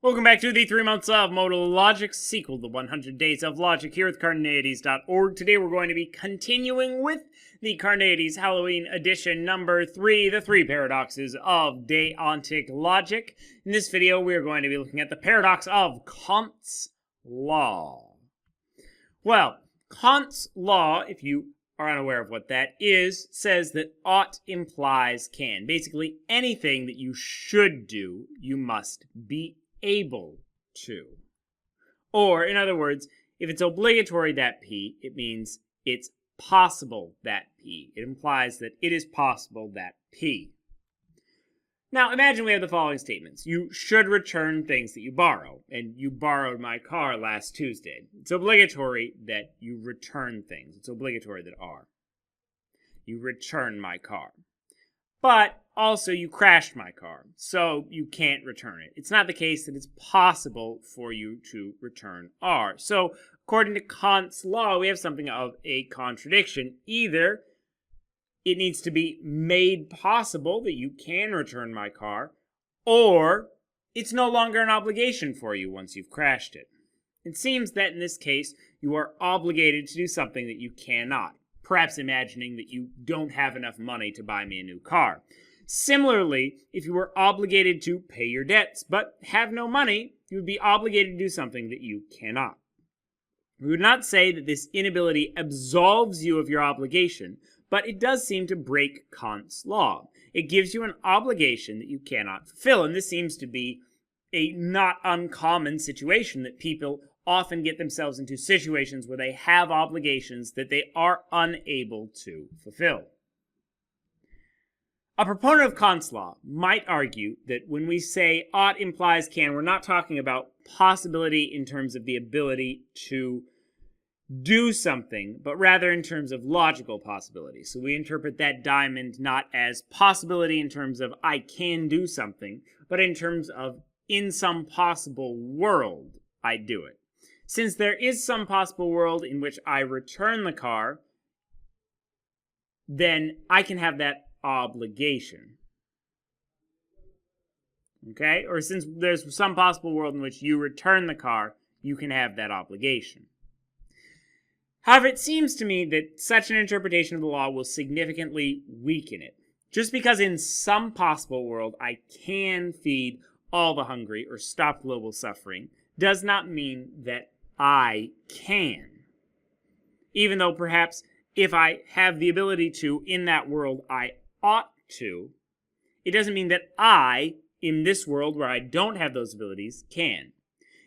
Welcome back to the 3 months of Modal Logic, sequel to 100 Days of Logic here at Carneades.org. Today we're going to be continuing with the Carneades Halloween edition number 3, the 3 paradoxes of Deontic Logic. In this video we are going to be looking at the paradox of Kant's Law. Well, Kant's Law, if you are unaware of what that is, says that ought implies can. Basically, anything that you should do, you must be able to. Or, in other words, if it's obligatory that P, it means it's possible that P. It implies that it is possible that P. Now, imagine we have the following statements. You should return things that you borrow, and you borrowed my car last Tuesday. It's obligatory that you return things. It's obligatory that are. You return my car. But also you crashed my car, so you can't return it. It's not the case that it's possible for you to return R. So, according to Kant's law, we have something of a contradiction. Either it needs to be made possible that you can return my car, or it's no longer an obligation for you once you've crashed it. It seems that in this case, you are obligated to do something that you cannot. Perhaps imagining that you don't have enough money to buy me a new car. Similarly, if you were obligated to pay your debts but have no money, you would be obligated to do something that you cannot. We would not say that this inability absolves you of your obligation, but it does seem to break Kant's law. It gives you an obligation that you cannot fulfill, and this seems to be a not uncommon situation that people often get themselves into situations where they have obligations that they are unable to fulfill. A proponent of Kant's law might argue that when we say ought implies can, we're not talking about possibility in terms of the ability to do something, but rather in terms of logical possibility. So we interpret that diamond not as possibility in terms of I can do something, but in terms of in some possible world, I do it. Since there is some possible world in which I return the car, then I can have that obligation. Okay? Or since there's some possible world in which you return the car, you can have that obligation. However, it seems to me that such an interpretation of the law will significantly weaken it. Just because in some possible world I can feed all the hungry or stop global suffering does not mean that I can. Even though perhaps if I have the ability to in that world, I ought to, it doesn't mean that I, in this world where I don't have those abilities, can.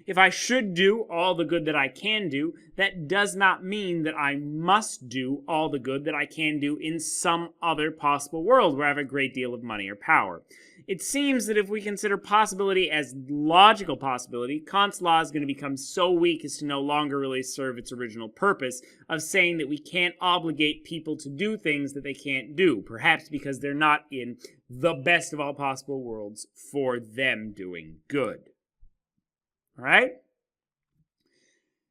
If I should do all the good that I can do, that does not mean that I must do all the good that I can do in some other possible world where I have a great deal of money or power. It seems that if we consider possibility as logical possibility, Kant's law is going to become so weak as to no longer really serve its original purpose of saying that we can't obligate people to do things that they can't do, perhaps because they're not in the best of all possible worlds for them doing good. All right?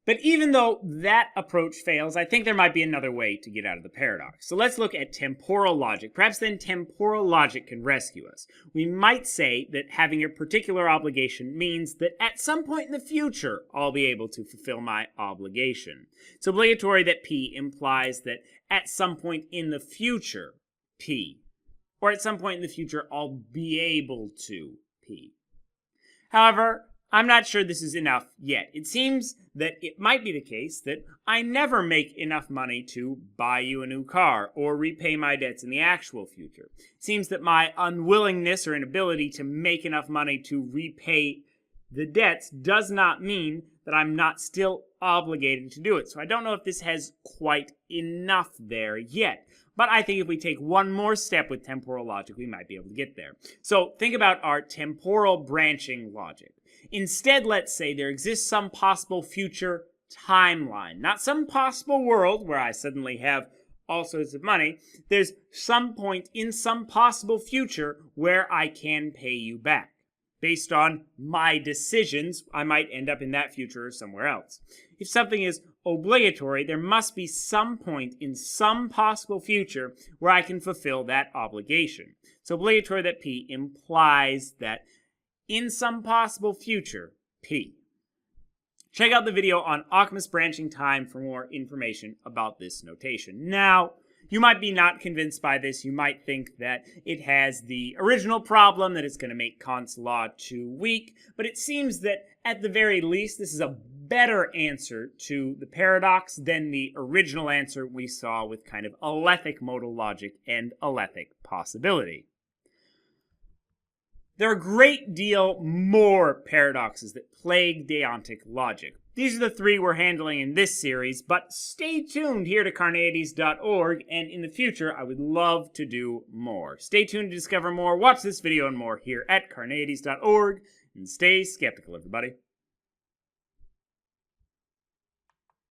But even though that approach fails, I think there might be another way to get out of the paradox. So let's look at temporal logic. Perhaps then temporal logic can rescue us. We might say that having a particular obligation means that at some point in the future, I'll be able to fulfill my obligation. It's obligatory that P implies that at some point in the future, P. Or at some point in the future, I'll be able to P. However, I'm not sure this is enough yet. It seems that it might be the case that I never make enough money to buy you a new car or repay my debts in the actual future. It seems that my unwillingness or inability to make enough money to repay the debts does not mean that I'm not still obligated to do it. So I don't know if this has quite enough there yet. But I think if we take one more step with temporal logic, we might be able to get there. So think about our temporal branching logic. Instead, let's say there exists some possible future timeline, not some possible world where I suddenly have all sorts of money. There's some point in some possible future where I can pay you back. Based on my decisions, I might end up in that future or somewhere else. If something is obligatory, there must be some point in some possible future where I can fulfill that obligation. It's obligatory that P implies that in some possible future, P. Check out the video on Occam's branching time for more information about this notation. Now, you might be not convinced by this. You might think that it has the original problem, that it's going to make Kant's law too weak, but it seems that at the very least, this is a better answer to the paradox than the original answer we saw with kind of alethic modal logic and alethic possibility. There are a great deal more paradoxes that plague Deontic logic. These are the 3 we're handling in this series, but stay tuned here to Carneades.org, and in the future, I would love to do more. Stay tuned to discover more, watch this video and more here at Carneades.org, and stay skeptical, everybody.